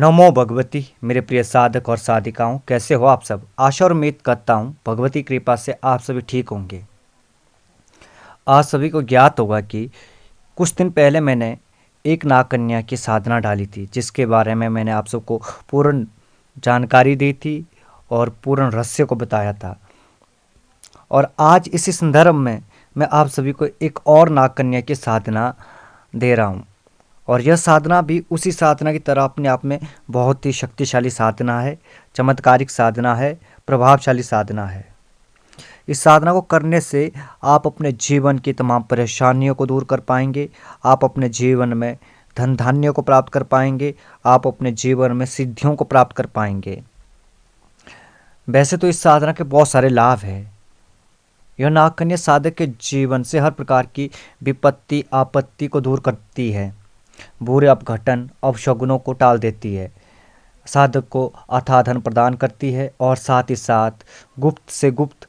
नमो भगवती। मेरे प्रिय साधक और साधिकाओं, कैसे हो आप सब। आशा और उम्मीद करता हूँ भगवती कृपा से आप सभी ठीक होंगे। आज सभी को ज्ञात होगा कि कुछ दिन पहले मैंने एक नाग कन्या की साधना डाली थी, जिसके बारे में मैंने आप सबको पूर्ण जानकारी दी थी और पूर्ण रहस्य को बताया था। और आज इसी संदर्भ में मैं आप सभी को एक और नाग कन्या की साधना दे रहा हूँ। और यह साधना भी उसी साधना की तरह अपने आप में बहुत ही शक्तिशाली साधना है, चमत्कारिक साधना है, प्रभावशाली साधना है। इस साधना को करने से आप अपने जीवन की तमाम परेशानियों को दूर कर पाएंगे। आप अपने जीवन में धन धान्य को प्राप्त कर पाएंगे। आप अपने जीवन में सिद्धियों को प्राप्त कर पाएंगे। वैसे तो इस साधना के बहुत सारे लाभ हैं। यह नाग कन्या साधक के जीवन से हर प्रकार की विपत्ति आपत्ति को दूर करती है, बुरे अपघटन अपशगुनों को टाल देती है, साधक को अथाह धन प्रदान करती है और साथ ही साथ गुप्त से गुप्त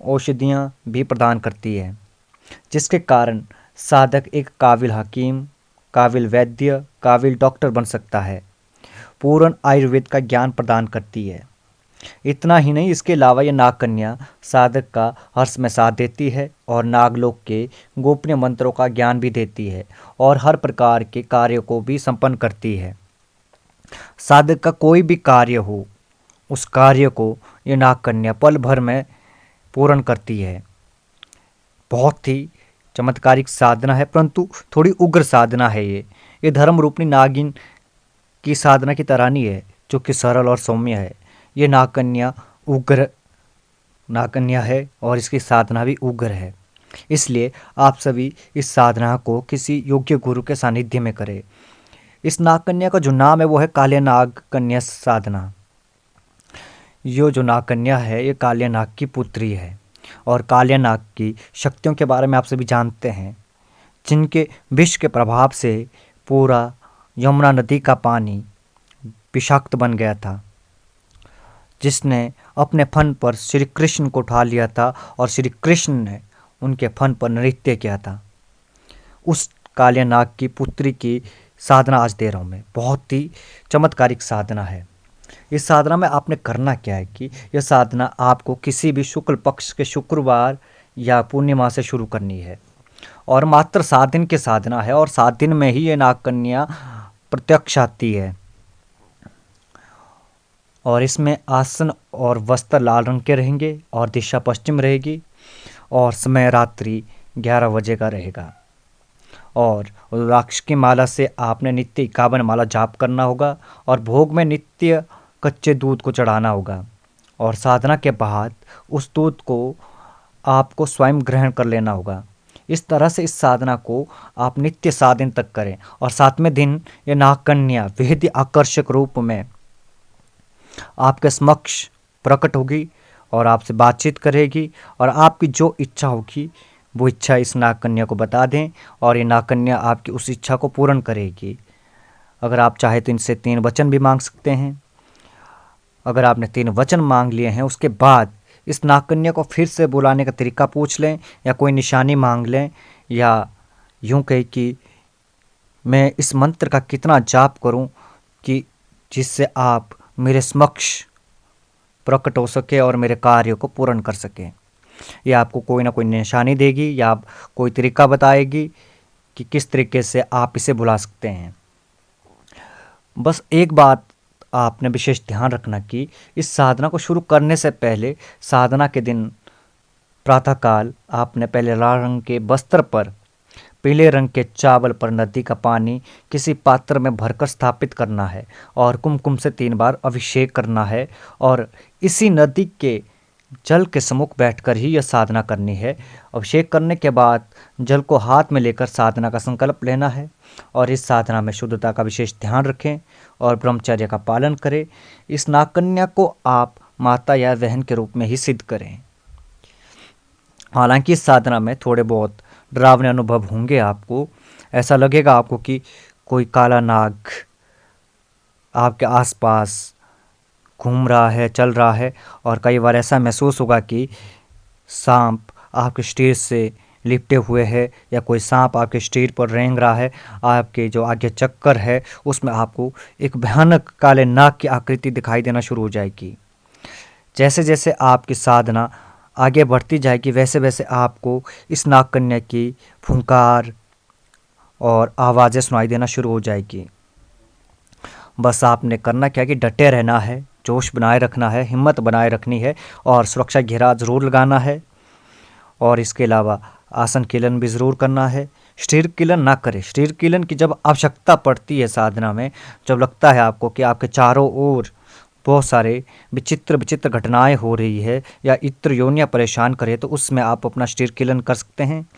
औषधियाँ भी प्रदान करती है, जिसके कारण साधक एक काबिल हकीम, काबिल वैद्य, काबिल डॉक्टर बन सकता है। पूर्ण आयुर्वेद का ज्ञान प्रदान करती है। इतना ही नहीं, इसके अलावा यह नाग कन्या साधक का हर्ष में साथ देती है और नागलोक के गोपनीय मंत्रों का ज्ञान भी देती है और हर प्रकार के कार्यों को भी संपन्न करती है। साधक का कोई भी कार्य हो, उस कार्य को यह नाग कन्या पल भर में पूर्ण करती है। बहुत ही चमत्कारिक साधना है, परंतु थोड़ी उग्र साधना है। ये धर्म रूपनी नागिन की साधना की तरह नहीं है, जो कि सरल और सौम्य है। ये नाग कन्या उग्र नाग कन्या है और इसकी साधना भी उग्र है। इसलिए आप सभी इस साधना को किसी योग्य गुरु के सानिध्य में करें। इस नाग कन्या का जो नाम है वो है काले नाग कन्या साधना। यो जो नाग कन्या है ये काले नाग की पुत्री है और काले नाग की शक्तियों के बारे में आप सभी जानते हैं, जिनके विष के प्रभाव से पूरा यमुना नदी का पानी विषाक्त बन गया था, जिसने अपने फन पर श्री कृष्ण को उठा लिया था और श्री कृष्ण ने उनके फन पर नृत्य किया था। उस काले नाग की पुत्री की साधना आज दे रहा हूँ मैं। बहुत ही चमत्कारिक साधना है। इस साधना में आपने करना क्या है कि यह साधना आपको किसी भी शुक्ल पक्ष के शुक्रवार या पूर्णिमा से शुरू करनी है और मात्र 7 दिन की साधना है और 7 दिन में ही ये नाग कन्या प्रत्यक्ष आती है। और इसमें आसन और वस्त्र लाल रंग के रहेंगे और दिशा पश्चिम रहेगी और समय रात्रि 11 बजे का रहेगा। और रुद्राक्ष की माला से आपने नित्य 51 माला जाप करना होगा और भोग में नित्य कच्चे दूध को चढ़ाना होगा। और साधना के बाद उस दूध को आपको स्वयं ग्रहण कर लेना होगा। इस तरह से इस साधना को आप नित्य 7 दिन तक करें और 7वें दिन ये नाग कन्या बेहद आकर्षक रूप में आपके समक्ष प्रकट होगी और आपसे बातचीत करेगी और आपकी जो इच्छा होगी वो इच्छा इस नाग कन्या को बता दें और ये नाग कन्या आपकी उस इच्छा को पूर्ण करेगी। अगर आप चाहे तो इनसे 3 वचन भी मांग सकते हैं। अगर आपने 3 वचन मांग लिए हैं, उसके बाद इस नाग कन्या को फिर से बुलाने का तरीका पूछ लें या कोई निशानी मांग लें, या यूं कहे कि मैं इस मंत्र का कितना जाप करूं कि जिससे आप मेरे समक्ष प्रकट हो सके और मेरे कार्य को पूर्ण कर सकें। यह आपको कोई ना कोई निशानी देगी या कोई तरीका बताएगी कि किस तरीके से आप इसे बुला सकते हैं। बस एक बात आपने विशेष ध्यान रखना कि इस साधना को शुरू करने से पहले साधना के दिन प्रातःकाल आपने पहले लाल रंग के वस्त्र पर पीले रंग के चावल पर नदी का पानी किसी पात्र में भरकर स्थापित करना है और कुमकुम से 3 बार अभिषेक करना है और इसी नदी के जल के सम्मुख बैठकर ही यह साधना करनी है। अभिषेक करने के बाद जल को हाथ में लेकर साधना का संकल्प लेना है और इस साधना में शुद्धता का विशेष ध्यान रखें और ब्रह्मचर्य का पालन करें। इस नाग कन्या को आप माता या बहन के रूप में ही सिद्ध करें। हालांकि इस साधना में थोड़े बहुत डरावने अनुभव होंगे। आपको ऐसा लगेगा आपको कि कोई काला नाग आपके आसपास घूम रहा है, चल रहा है, और कई बार ऐसा महसूस होगा कि सांप आपके शरीर से लिपटे हुए है या कोई सांप आपके शरीर पर रेंग रहा है, आपके जो आगे चक्कर है उसमें आपको एक भयानक काले नाग की आकृति दिखाई देना शुरू हो जाएगी। जैसे जैसे आपकी साधना आगे बढ़ती जाएगी वैसे वैसे आपको इस नाग कन्या की फुंकार और आवाज़ें सुनाई देना शुरू हो जाएगी। बस आपने करना क्या कि डटे रहना है, जोश बनाए रखना है, हिम्मत बनाए रखनी है और सुरक्षा घेरा ज़रूर लगाना है। और इसके अलावा आसन कीलन भी ज़रूर करना है। शरीर कीलन ना करें। शरीर कीलन की जब आवश्यकता पड़ती है साधना में, जब लगता है आपको कि आपके चारों ओर बहुत सारे विचित्र विचित्र घटनाएं हो रही है या इत्र योनियाँ परेशान करे, तो उसमें आप अपना शरीर कीलन कर सकते हैं।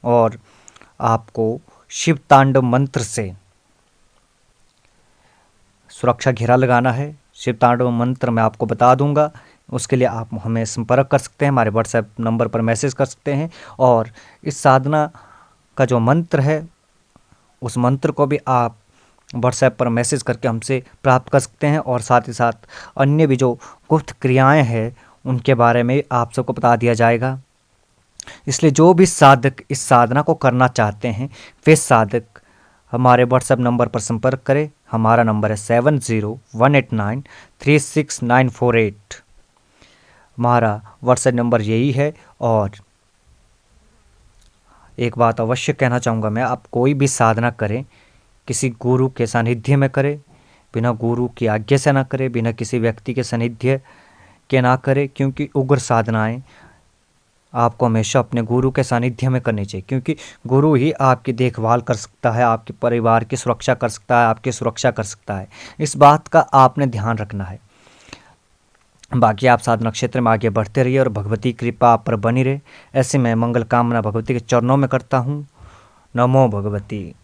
और आपको शिव तांडव मंत्र से सुरक्षा घेरा लगाना है। शिव तांडव मंत्र मैं आपको बता दूंगा, उसके लिए आप हमें संपर्क कर सकते हैं, हमारे व्हाट्सएप नंबर पर मैसेज कर सकते हैं। और इस साधना का जो मंत्र है उस मंत्र को भी आप व्हाट्सएप पर मैसेज करके हमसे प्राप्त कर सकते हैं। और साथ ही साथ अन्य भी जो गुप्त क्रियाएं हैं उनके बारे में आप सबको बता दिया जाएगा। इसलिए जो भी साधक इस साधना को करना चाहते हैं वे साधक हमारे व्हाट्सएप नंबर पर संपर्क करें। हमारा नंबर है 7018936948। हमारा व्हाट्सएप नंबर यही है। और एक बात अवश्य कहना चाहूँगा मैं, आप कोई भी साधना करें किसी गुरु के सानिध्य में करें, बिना गुरु की आज्ञा से ना करें, बिना किसी व्यक्ति के सानिध्य के ना करें, क्योंकि उग्र साधनाएं आपको हमेशा अपने गुरु के सानिध्य में करनी चाहिए, क्योंकि गुरु ही आपकी देखभाल कर सकता है, आपके परिवार की सुरक्षा कर सकता है, आपकी सुरक्षा कर सकता है। इस बात का आपने ध्यान रखना है। बाकी आप साधना क्षेत्र में आगे बढ़ते रहिए और भगवती कृपा आप पर बनी रहे। ऐसे मैं मंगल कामना भगवती के चरणों में करता हूँ। नमो भगवती।